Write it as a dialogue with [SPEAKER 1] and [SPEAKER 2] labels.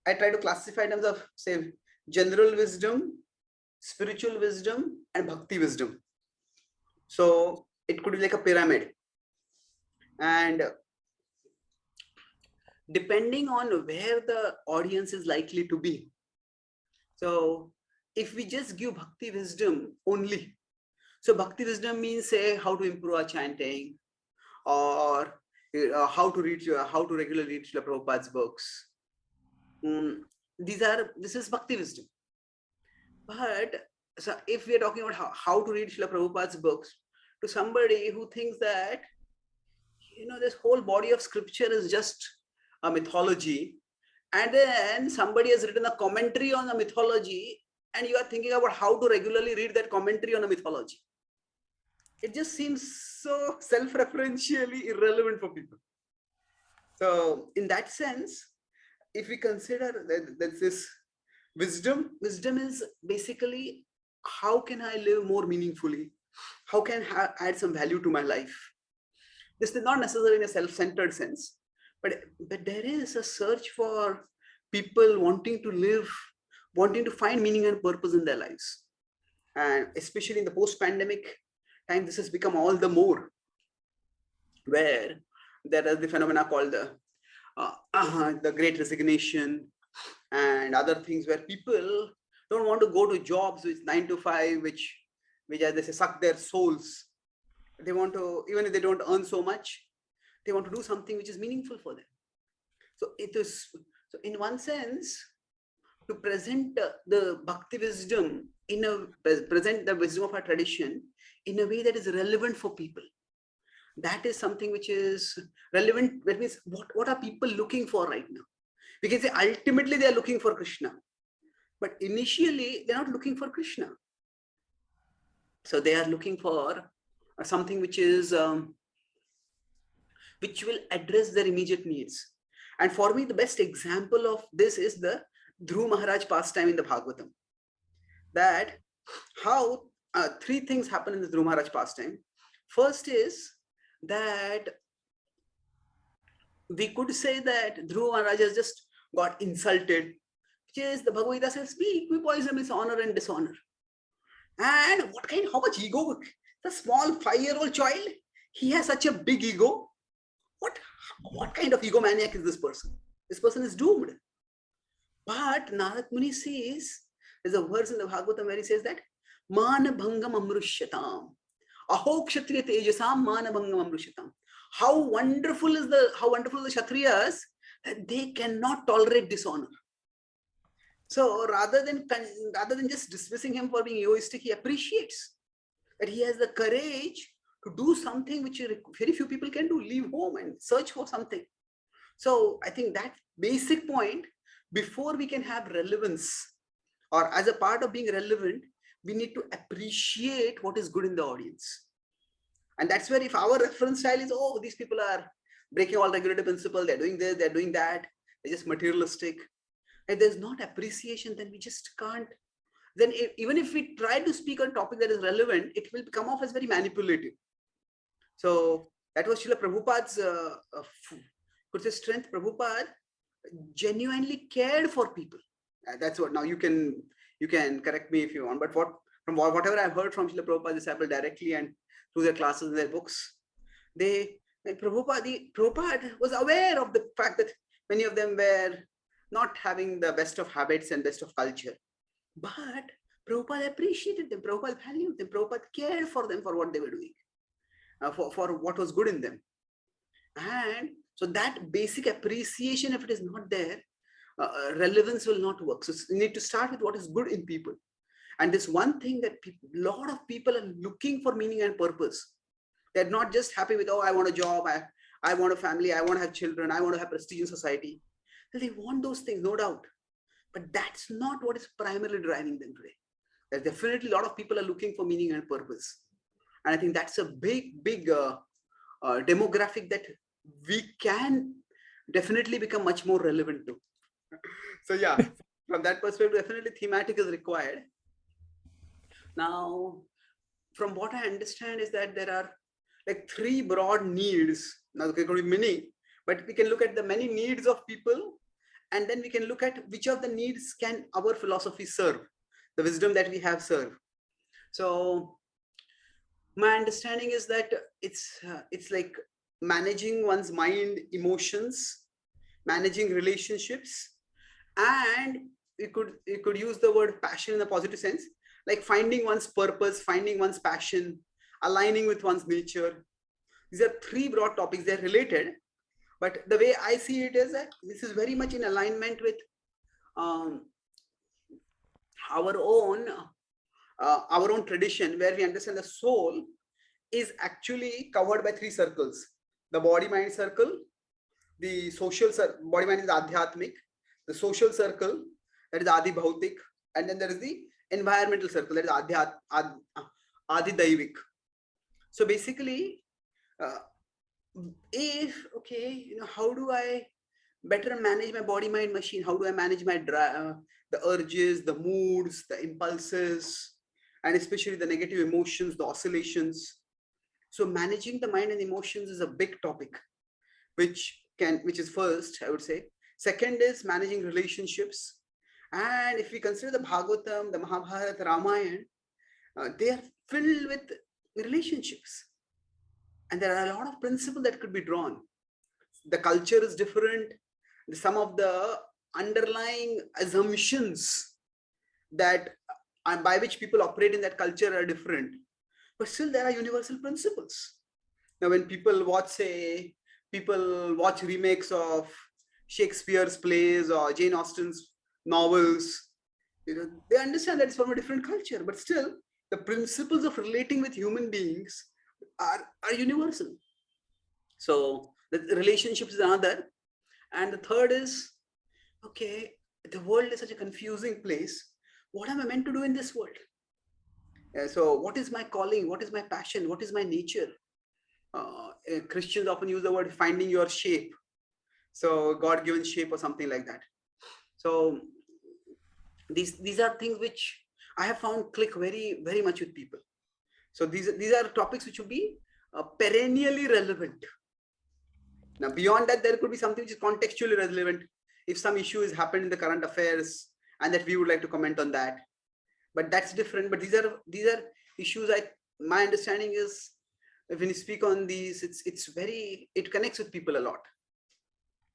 [SPEAKER 1] I try to classify in terms of, say, general wisdom, spiritual wisdom, and bhakti wisdom. So it could be like a pyramid. And depending on where the audience is likely to be. So if we just give bhakti wisdom only, so bhakti wisdom means, say, how to improve our chanting, or how to regularly read Srila Prabhupada's books. This is bhakti wisdom. But so if we are talking about how to read Srila Prabhupada's books to somebody who thinks that, this whole body of scripture is just a mythology, and then somebody has written a commentary on the mythology, and you are thinking about how to regularly read that commentary on a mythology, it just seems so self-referentially irrelevant for people. So in that sense, if we consider that this wisdom is basically, how can I live more meaningfully? How can I add some value to my life? This is not necessarily in a self-centered sense, but there is a search for people wanting to live, wanting to find meaning and purpose in their lives. And especially in the post-pandemic time, this has become all the more, where there is the phenomena called the Great Resignation and other things, where people don't want to go to jobs which 9 to 5, which as they say, suck their souls. They want to, even if they don't earn so much, they want to do something which is meaningful for them. So in one sense, to present the bhakti wisdom present the wisdom of our tradition in a way that is relevant for people. That is something which is relevant. That means, what are people looking for right now? We can say ultimately they are looking for Krishna, but initially they're not looking for Krishna. So they are looking for something which is which will address their immediate needs. And for me, the best example of this is the Dhruv Maharaj pastime in the Bhagavatam. That how three things happen in the Dhruv Maharaj pastime. First is that we could say that Dhruv Maharaj has just got insulted, which is the Bhagavad Gita says, be equipoism is honor and dishonor. And how much ego? The small 5-year-old child, he has such a big ego. What kind of egomaniac is this person? This person is doomed. But Narad Muni says, there's a verse in the Bhagavatam where he says that Mana Bhangam Amrushyatam. Aho Kshatriya Tejasam Mana Bhangam Amrushyatam. How wonderful is the Kshatriyas that they cannot tolerate dishonor. So rather than just dismissing him for being egoistic, he appreciates that he has the courage to do something which very few people can do, leave home and search for something. So I think that basic point, before we can have relevance, or as a part of being relevant, we need to appreciate what is good in the audience. And that's where, if our reference style is, oh, these people are breaking all regulative principles, they're doing this, they're doing that, they're just materialistic, and there's not appreciation, then we just can't. Then even if we try to speak on a topic that is relevant, it will come off as very manipulative. So that was Srila Prabhupada's strength. Prabhupada genuinely cared for people. That's what. Now you can correct me if you want, but from whatever I've heard from Srila Prabhupada disciple directly and through their classes and their books, Prabhupada was aware of the fact that many of them were not having the best of habits and best of culture. But Prabhupada appreciated them, Prabhupada valued them, Prabhupada cared for them for what they were doing, for what was good in them. And so that basic appreciation, if it is not there, relevance will not work. So you need to start with what is good in people. And this one thing that a lot of people are looking for meaning and purpose. They're not just happy with, oh, I want a job, I want a family, I want to have children, I want to have prestige in society. They want those things, no doubt. But that's not what is primarily driving them today. There's definitely a lot of people are looking for meaning and purpose. And I think that's a big demographic that we can definitely become much more relevant to. So yeah, from that perspective, definitely thematic is required. Now, from what I understand is that there are like 3 broad needs. Now there could be many, but we can look at the many needs of people and then we can look at which of the needs can our philosophy serve, the wisdom that we have serve. So my understanding is that it's like managing one's mind, emotions, managing relationships, and you could use the word passion in a positive sense, like finding one's purpose, finding one's passion, aligning with one's nature. These are three broad topics. They're related, but the way I see it is that this is very much in alignment with um, our own tradition, where we understand the soul is actually covered by three circles: the body mind circle, the social body mind is adhyatmic, the social circle, that is adi bhautik, and then there is the environmental circle, that is adi daivik. So basically, uh, if okay, how do I better manage my body mind machine? How do I manage my the urges, the moods, the impulses, and especially the negative emotions, the oscillations? So managing the mind and emotions is a big topic, which is first, I would say. Second is managing relationships. And if we consider the Bhagavatam, the Mahabharata, Ramayana, they are filled with relationships. And there are a lot of principles that could be drawn. The culture is different. Some of the underlying assumptions that by which people operate in that culture are different. But still there are universal principles. Now, when people watch remakes of Shakespeare's plays or Jane Austen's novels, they understand that it's from a different culture, but still the principles of relating with human beings are universal. So the relationships is another, and the third is, okay, the world is such a confusing place. What am I meant to do in this world? So what is my calling? What is my passion? What is my nature? Christians often use the word finding your shape. So God-given shape or something like that. So these are things which I have found click very, very much with people. So these are topics which will be perennially relevant. Now, beyond that, there could be something which is contextually relevant. If some issue has happened in the current affairs and that we would like to comment on that, but that's different. But these are issues. My understanding is, when you speak on these, it connects with people a lot.